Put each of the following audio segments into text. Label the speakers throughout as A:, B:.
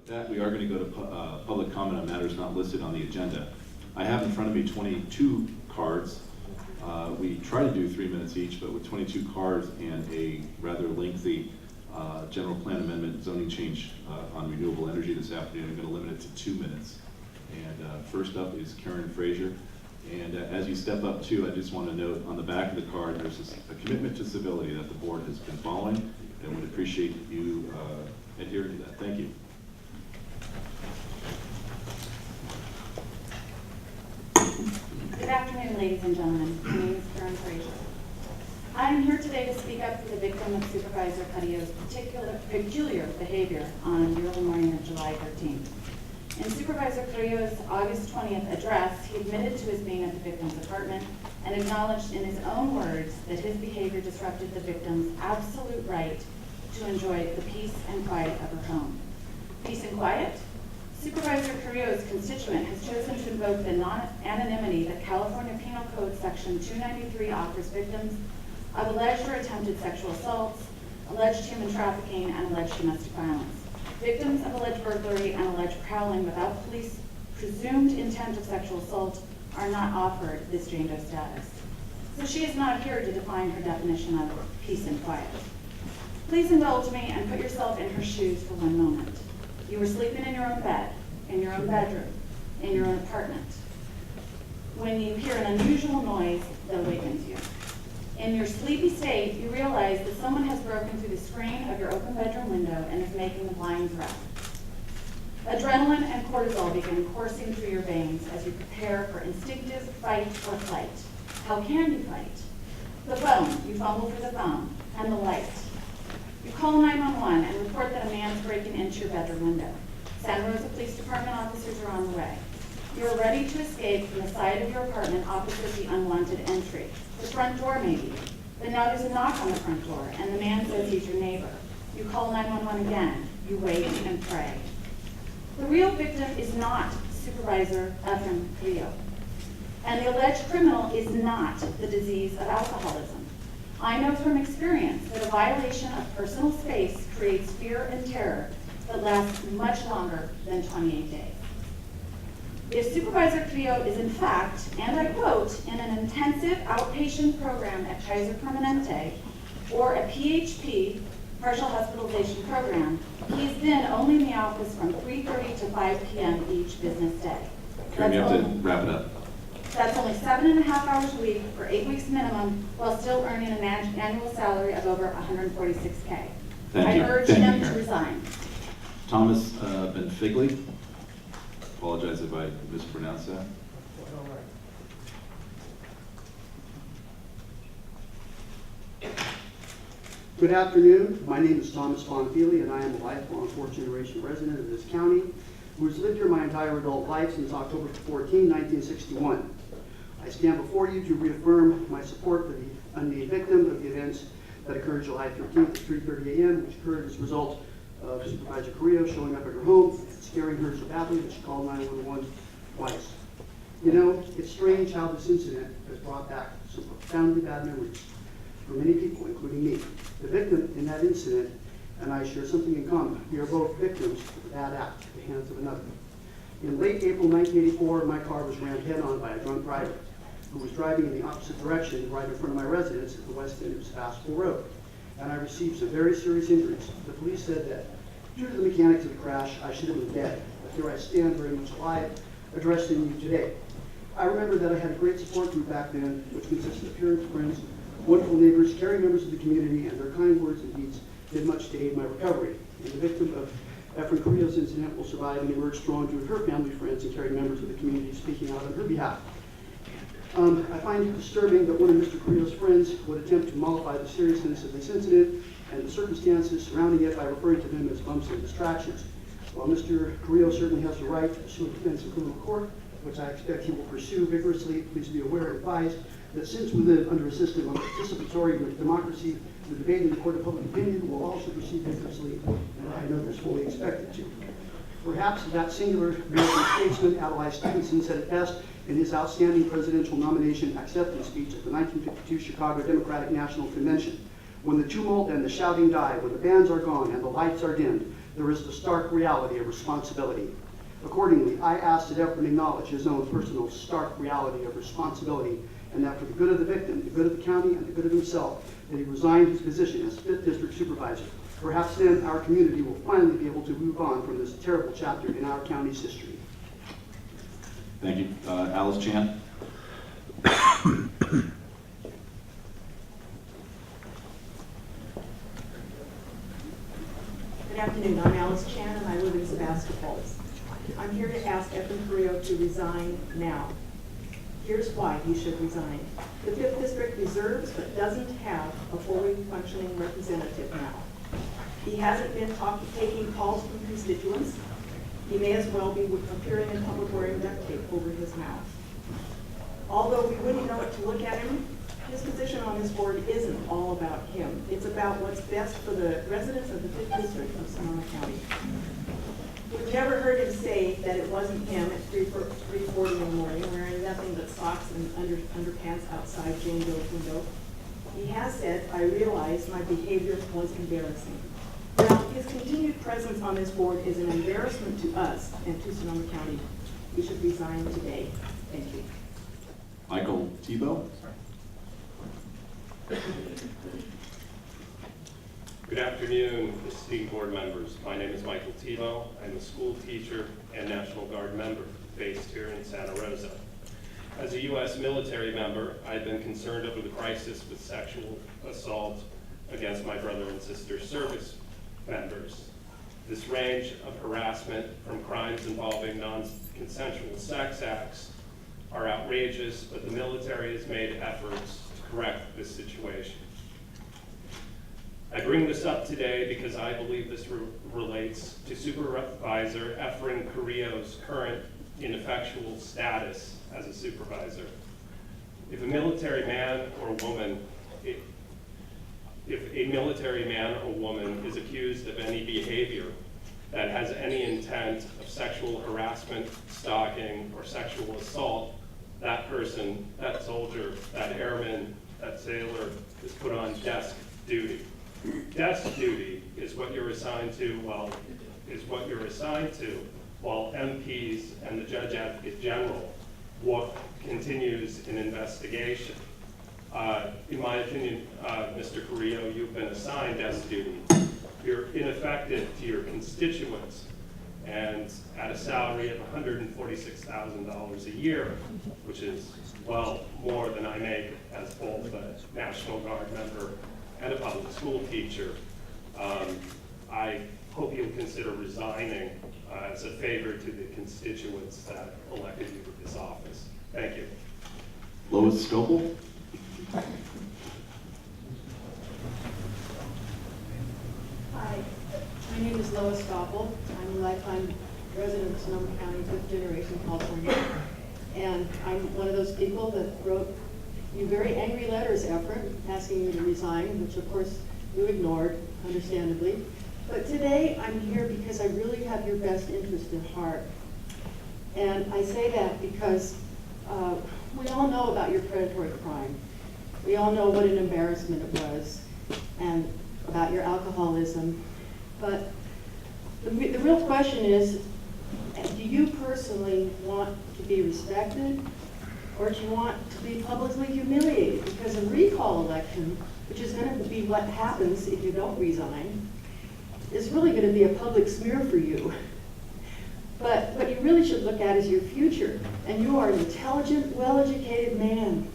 A: With that, we are going to go to public comment on matters not listed on the agenda. I have in front of me 22 cards. We try to do 3 minutes each, but with 22 cards and a rather lengthy general plan amendment zoning change on renewable energy this afternoon, I'm going to limit it to 2 minutes. And first up is Karen Frazier. And as you step up too, I just want to note on the back of the card, there's a commitment to civility that the board has been following, and would appreciate you adhere to that. Thank you.
B: Good afternoon, ladies and gentlemen. My name is Karen Frazier. I am here today to speak up for the victim of Supervisor Carrillo's peculiar behavior on the early morning of July 13th. In Supervisor Carrillo's August 20th address, he admitted to his being at the victim's apartment and acknowledged in his own words that his behavior disrupted the victim's absolute right to enjoy the peace and quiet of her home. Peace and quiet? Supervisor Carrillo's constituent has chosen to invoke the non-anonymity that California Penal Code Section 293 offers victims of alleged or attempted sexual assaults, alleged human trafficking, and alleged domestic violence. Victims of alleged burglary and alleged prowling without police presumed intent of sexual assault are not offered this JANDO status. So she is not here to define her definition of peace and quiet. Please indulge me and put yourself in her shoes for one moment. You were sleeping in your own bed, in your own bedroom, in your own apartment. When you hear an unusual noise that awakens you. In your sleepy state, you realize that someone has broken through the screen of your open bedroom window and is making the blinds rattle. Adrenaline and cortisol begin coursing through your veins as you prepare for instinctive fight or flight. How can you fight? The phone, you fumble for the phone, and the light. You call 911 and report that a man is breaking into your bedroom window. Santa Rosa Police Department officers are on the way. You are ready to escape from the side of your apartment opposite the unwanted entry. The front door maybe. But now there's a knock on the front door and the man says he's your neighbor. You call 911 again. You wait and pray. The real victim is not Supervisor Efren Carrillo. And the alleged criminal is not the disease of alcoholism. I know from experience that a violation of personal space creates fear and terror that lasts much longer than 28 days. If Supervisor Carrillo is in fact, and I quote, in an intensive outpatient program at Kaiser Permanente or a PHP, partial hospitalization program, he is then only in the office from 3:30 to 5 p.m. each business day.
A: Karen, you have to wrap it up.
B: That's only 7.5 hours a week for 8 weeks minimum while still earning an annual salary of over $146K. I urge him to resign.
A: Thomas Benfigli. Apologize if I mispronounced that.
C: Good afternoon. My name is Thomas Bonfili, and I am a lifelong fourth-generation resident of this county who has lived here my entire adult life since October 14, 1961. I stand before you to reaffirm my support for the unnamed victim of the events that occurred July 13th at 3:30 a.m., which occurred as a result of Supervisor Carrillo showing up at her home and scaring her so badly that she called 911 twice. You know, it's strange how this incident has brought back some profoundly bad memories for many people, including me. The victim in that incident and I share something in common. We are both victims of a bad act at the hands of another. In late April 1984, my car was rammed head-on by a drunk driver who was driving in the opposite direction right in front of my residence at the west end of Sebastopol Road, and I received some very serious injuries. The police said that due to the mechanics of the crash, I should have been dead, but here I stand very much alive, addressing you today. I remember that I had a great support group back then, which consisted of parents, friends, wonderful neighbors, caring members of the community, and their kind words and deeds did much to aid my recovery. And the victim of Efren Carrillo's incident will survive and emerge strong due to her family, friends, and caring members of the community speaking out on her behalf. I find it disturbing that one of Mr. Carrillo's friends would attempt to mollify the seriousness of this incident and the circumstances surrounding it by referring to them as bumps and distractions. While Mr. Carrillo certainly has the right to pursue a defense in criminal court, which I expect he will pursue vigorously, please be aware and advised that since we live under a system of participatory democracy, the debate in the court of public opinion will also proceed vigorously, and I know this fully expected to. Perhaps that singular American statesman, Adlai Stevenson, said it best in his outstanding presidential nomination acceptance speech at the 1952 Chicago Democratic National Convention. When the tumult and the shouting die, when the bands are gone and the lights are dimmed, there is the stark reality of responsibility. Accordingly, I ask that Efren acknowledge his own personal stark reality of responsibility, and that for the good of the victim, the good of the county, and the good of himself, that he resign his position as 5th District Supervisor. Perhaps then our community will finally be able to move on from this terrible chapter in our county's history.
A: Thank you. Alice Chan.
D: Good afternoon, I'm Alice Chan and I live in Sebastopol. I'm here to ask Efren Carrillo to resign now. Here's why he should resign. The 5th District deserves but doesn't have a fully functioning representative now. He hasn't been taking calls from constituents. He may as well be appearing in public wearing duct tape over his mouth. Although we wouldn't know it to look at him, his position on this board isn't all about him. It's about what's best for the residents of the 5th District of Sonoma County. We've never heard him say that it wasn't him at 3:40 in the morning, wearing nothing but socks and underpants outside Jane Doe's window. He has said, "I realized my behavior was embarrassing." Now, his continued presence on this board is an embarrassment to us and to Sonoma County. He should resign today. Thank you.
A: Michael Tebow.
E: Good afternoon, esteemed board members. My name is Michael Tebow. I'm a school teacher and National Guard member based here in Santa Rosa. As a U.S. military member, I've been concerned over the crisis with sexual assault against my brother and sister service members. This range of harassment, from crimes involving non-consensual sex acts, are outrageous, but the military has made efforts to correct this situation. I bring this up today because I believe this relates to Supervisor Efren Carrillo's current ineffectual status as a supervisor. If a military man or woman is accused of any behavior that has any intent of sexual harassment, stalking, or sexual assault, that person, that soldier, that airman, that sailor is put on desk duty. Desk duty is what you're assigned to while MPs and the Judge Advocate General continues an investigation. In my opinion, Mr. Carrillo, you've been assigned desk duty. You're ineffective to your constituents, and at a salary of $146,000 a year, which is well more than I make as both a National Guard member and a public school teacher. I hope you'll consider resigning as a favor to the constituents that elected you to this office. Thank you.
A: Lois Scopel.
F: Hi, my name is Lois Stoppel. I'm a lifetime resident of Sonoma County, 5th generation California. And I'm one of those people that wrote you very angry letters, Efren, asking you to resign, which of course you ignored, understandably. But today I'm here because I really have your best interest at heart. And I say that because we all know about your predatory crime. We all know what an embarrassment it was, and about your alcoholism. But the real question is, do you personally want to be respected, or do you want to be publicly humiliated? Because a recall election, which is going to be what happens if you don't resign, is really going to be a public smear for you. But what you really should look at is your future. And you are an intelligent, well-educated man.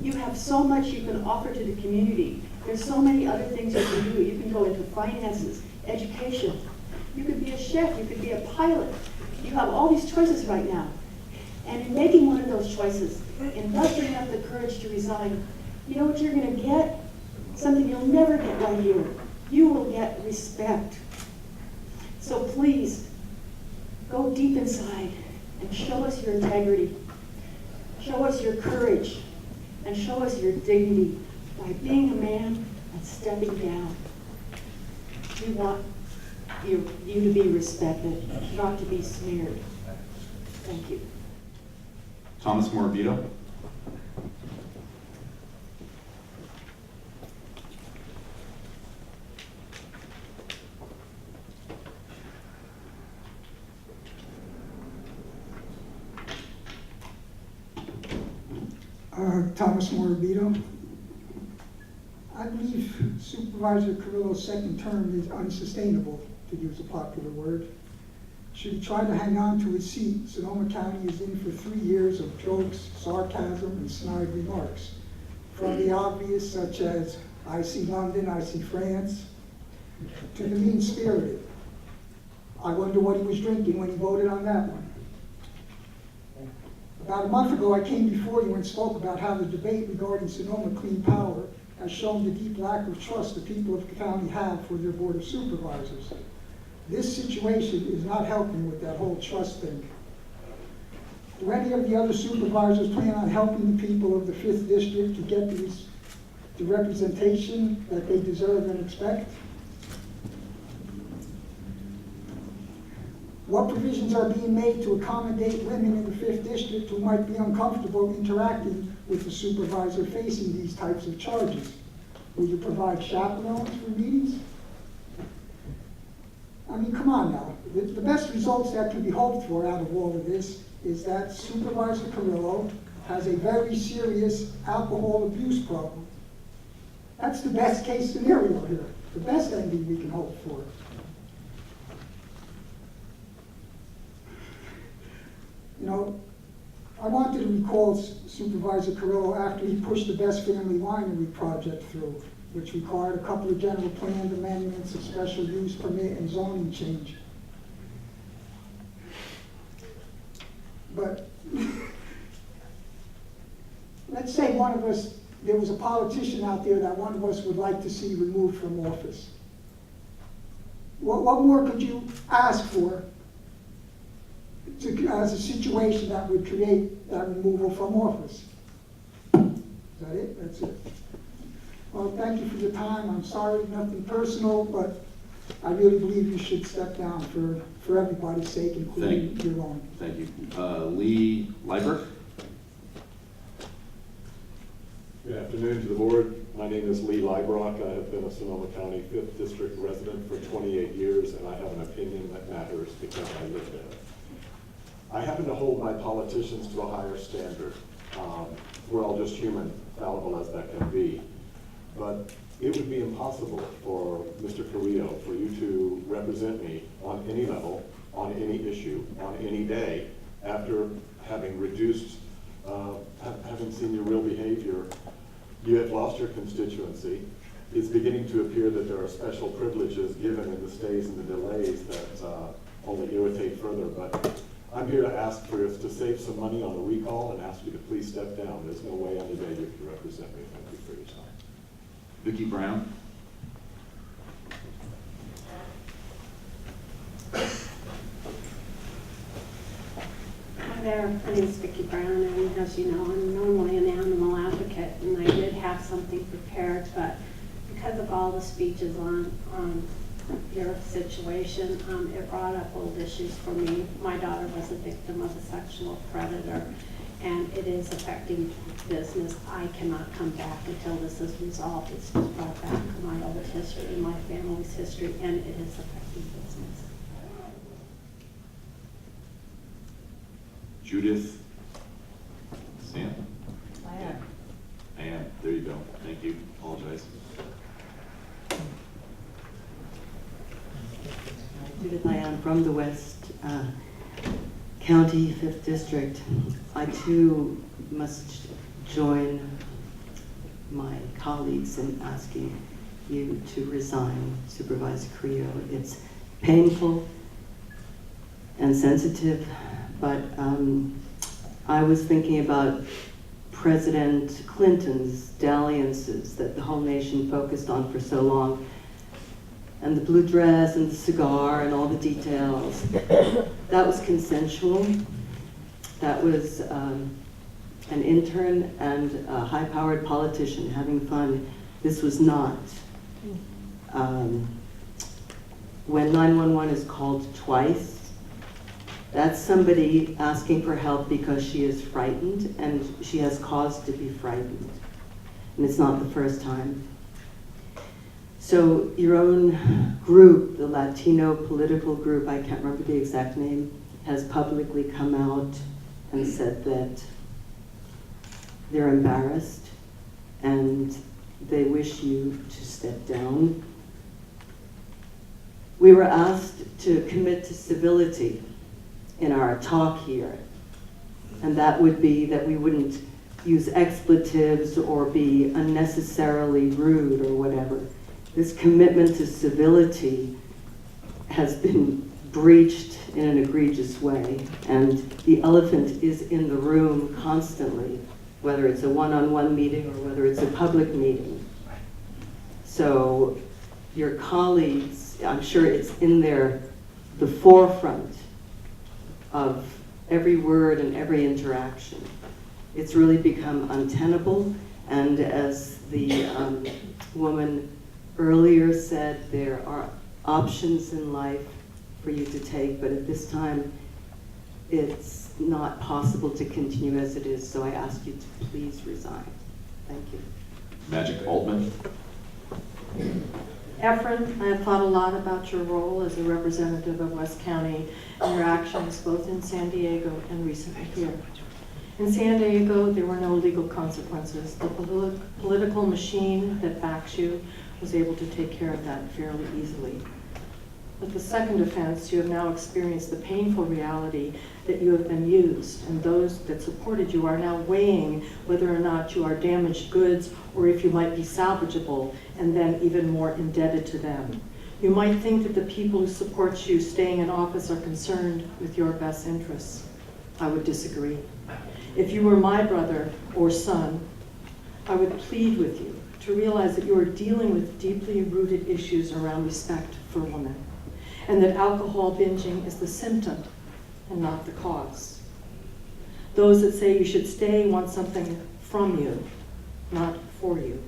F: You have so much you can offer to the community. There's so many other things you can do. You can go into finances, education. You could be a chef, you could be a pilot. You have all these choices right now. And in making one of those choices, in mustering up the courage to resign, you know what you're going to get? Something you'll never get right here. You will get respect. So please, go deep inside and show us your integrity. Show us your courage. And show us your dignity by being a man and stepping down. We want you to be respected, not to be smeared. Thank you.
A: Thomas Morabito.
G: Thomas Morabito. I believe Supervisor Carrillo's second term is unsustainable, to use a popular word. Should he try to hang on to his seat, Sonoma County is in for 3 years of jokes, sarcasm, and snide remarks. From the obvious, such as, I see London, I see France, to the mean-spirited. I wonder what he was drinking when he voted on that one. About a month ago, I came before you and spoke about how the debate regarding Sonoma Clean Power has shown the deep lack of trust the people of the county have for their Board of Supervisors. This situation is not helping with that whole trust thing. Do any of the other supervisors plan on helping the people of the 5th District to get the representation that they deserve and expect? What provisions are being made to accommodate women in the 5th District who might be uncomfortable interacting with the supervisor facing these types of charges? Will you provide chaperones for meetings? I mean, come on now. The best results that can be hoped for out of all of this is that Supervisor Carrillo has a very serious alcohol abuse problem. That's the best case scenario here, the best ending we can hope for. You know, I wanted to recall Supervisor Carrillo after he pushed the Best Family Winery project through, which required a couple of general plan amendments, a special use permit, and zoning change. But let's say one of us, there was a politician out there that one of us would like to see removed from office. What more could you ask for as a situation that would create that removal from office? Is that it? That's it. Well, thank you for your time. I'm sorry, nothing personal, but I really believe you should step down for everybody's sake, including your own.
A: Thank you. Lee Liebert.
H: Good afternoon to the board. My name is Lee Liebrock. I have been a Sonoma County 5th District resident for 28 years, and I have an opinion that matters because I live there. I happen to hold my politicians to a higher standard. We're all just human, fallible as that can be. But it would be impossible for Mr. Carrillo, for you to represent me on any level, on any issue, on any day, after having reduced, having seen your real behavior. You have lost your constituency. It's beginning to appear that there are special privileges given in the stays and the delays that only irritate further. But I'm here to ask for us to save some money on a recall and ask you to please step down. There's no way on the day you can represent me. Thank you for your time.
A: Vicki Brown.
I: Hi there, my name is Vicki Brown, and as you know, I'm normally an animal advocate, and I did have something prepared, but because of all the speeches on your situation, it brought up old issues for me. My daughter was a victim of a sexual predator, and it is affecting business. I cannot come back until this is resolved. It's just brought back my old history, my family's history, and it is affecting business.
A: Judith Sam. I am. There you go. Thank you. Apologize.
J: Judith Lyon from the West County 5th District. I too must join my colleagues in asking you to resign, Supervisor Carrillo. It's painful and sensitive, but I was thinking about President Clinton's dalliances that the whole nation focused on for so long, and the blue dress and the cigar and all the details. That was consensual. That was an intern and a high-powered politician having fun. This was not. When 911 is called twice, that's somebody asking for help because she is frightened, and she has cause to be frightened. And it's not the first time. So your own group, the Latino political group, I can't remember the exact name, has publicly come out and said that they're embarrassed, and they wish you to step down. We were asked to commit to civility in our talk here, and that would be that we wouldn't use expletives or be unnecessarily rude or whatever. This commitment to civility has been breached in an egregious way, and the elephant is in the room constantly, whether it's a one-on-one meeting or whether it's a public meeting. So your colleagues, I'm sure it's in the forefront of every word and every interaction. It's really become untenable, and as the woman earlier said, there are options in life for you to take, but at this time, it's not possible to continue as it is, so I ask you to please resign. Thank you.
A: Magic Altman.
F: Efren, I have thought a lot about your role as a representative of West County and your actions both in San Diego and recently here. In San Diego, there were no legal consequences. The political machine that backs you was able to take care of that fairly easily. With the second offense, you have now experienced the painful reality that you have been used, and those that supported you are now weighing whether or not you are damaged goods or if you might be salvageable, and then even more indebted to them. You might think that the people who support you staying in office are concerned with your best interests. I would disagree. If you were my brother or son, I would plead with you to realize that you are dealing with deeply rooted issues around respect for women, and that alcohol binging is the symptom and not the cause. Those that say you should stay want something from you, not for you.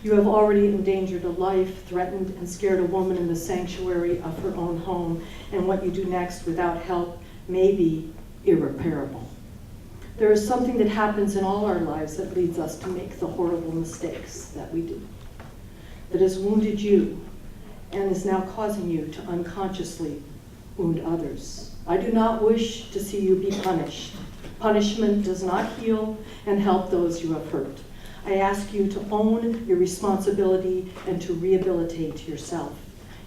F: You have already endangered a life, threatened and scared a woman in the sanctuary of her own home, and what you do next without help may be irreparable. There is something that happens in all our lives that leads us to make the horrible mistakes that we do, that has wounded you and is now causing you to unconsciously wound others. I do not wish to see you be punished. Punishment does not heal and help those you have hurt. I ask you to own your responsibility and to rehabilitate yourself.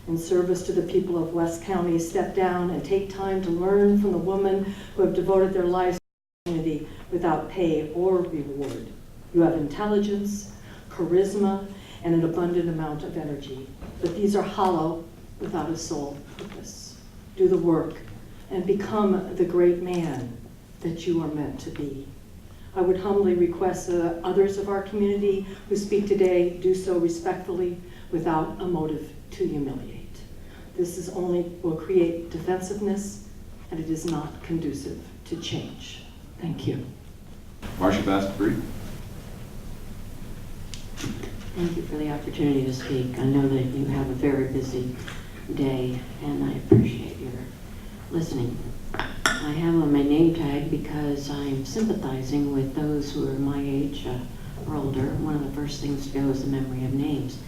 F: In service to the people of West County, step down and take time to learn from the women who have devoted their lives to the community without pay or reward. You have intelligence, charisma, and an abundant amount of energy, but these are hollow without a sole purpose. Do the work and become the great man that you are meant to be. I would humbly request that others of our community who speak today do so respectfully without a motive to humiliate. This is only will create defensiveness, and it is not conducive to change. Thank you.
A: Marcia Bass-Bree.
K: Thank you for the opportunity to speak. I know that you have a very busy day, and I appreciate your listening. I have on my name tag because I'm sympathizing with those who are my age or older. One of the first things to go is the memory of names.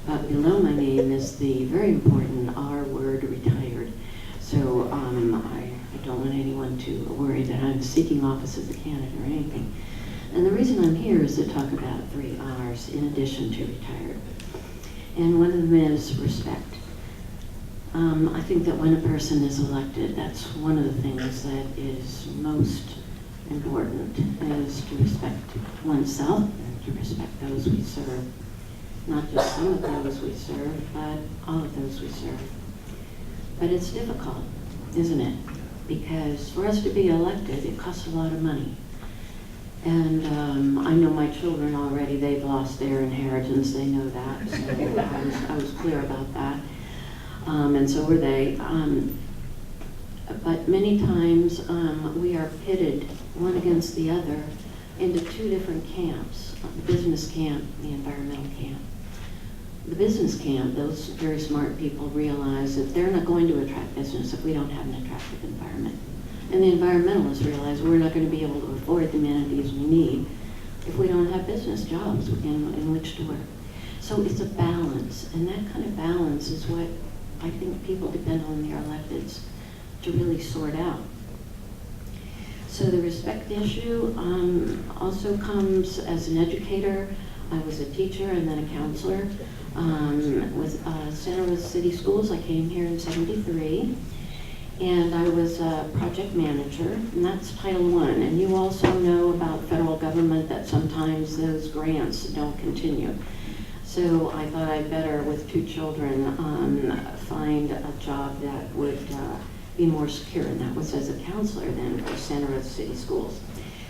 K: But below my name is the very important R word, retired. So I don't want anyone to worry that I'm seeking office as a candidate or anything. And the reason I'm here is to talk about 3 R's in addition to retired. And one of them is respect. I think that when a person is elected, that's one of the things that is most important, is to respect oneself and to respect those we serve. Not just some of those we serve, but all of those we serve. But it's difficult, isn't it? Because for us to be elected, it costs a lot of money. And I know my children already, they've lost their inheritance, they know that, so I was clear about that. And so were they. But many times we are pitted one against the other into 2 different camps, the business camp, the environmental camp. The business camp, those very smart people realize that they're not going to attract business if we don't have an attractive environment. And the environmentalists realize we're not going to be able to afford the amenities we need if we don't have business jobs in which to work. So it's a balance, and that kind of balance is what I think people depend on their electeds to really sort out. So the respect issue also comes as an educator. I was a teacher and then a counselor with Santa Rosa City Schools. I came here in '73, and I was a project manager, and that's Title I. And you also know about federal government that sometimes those grants don't continue. So I thought I'd better, with 2 children, find a job that would be more secure, and that was as a counselor then for Santa Rosa City Schools.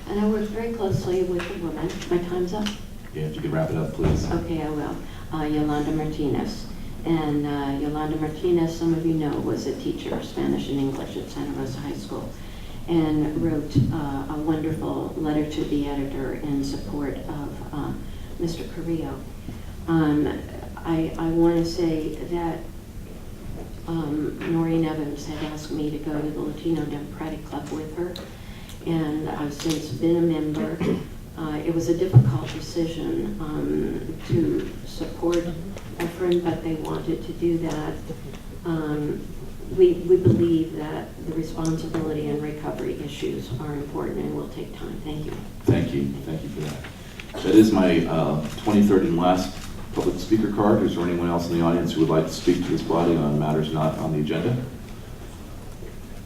K: And I worked very closely with a woman. My time's up.
A: Yeah, if you could wrap it up, please.
K: Okay, I will. Yolanda Martinez. And Yolanda Martinez, some of you know, was a teacher of Spanish and English at Santa Rosa High School, and wrote a wonderful letter to the editor in support of Mr. Carrillo. I want to say that Noreen Evans had asked me to go to the Latino Democratic Club with her, and I've since been a member. It was a difficult decision to support Efren, but they wanted to do that. We believe that the responsibility and recovery issues are important and will take time. Thank you.
A: Thank you for that. That is my 23rd and last public speaker card. Is there anyone else in the audience who would like to speak to this body on matters not on the agenda?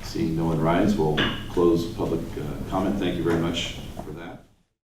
A: Seeing no one rise, we'll close public comment. Thank you very much.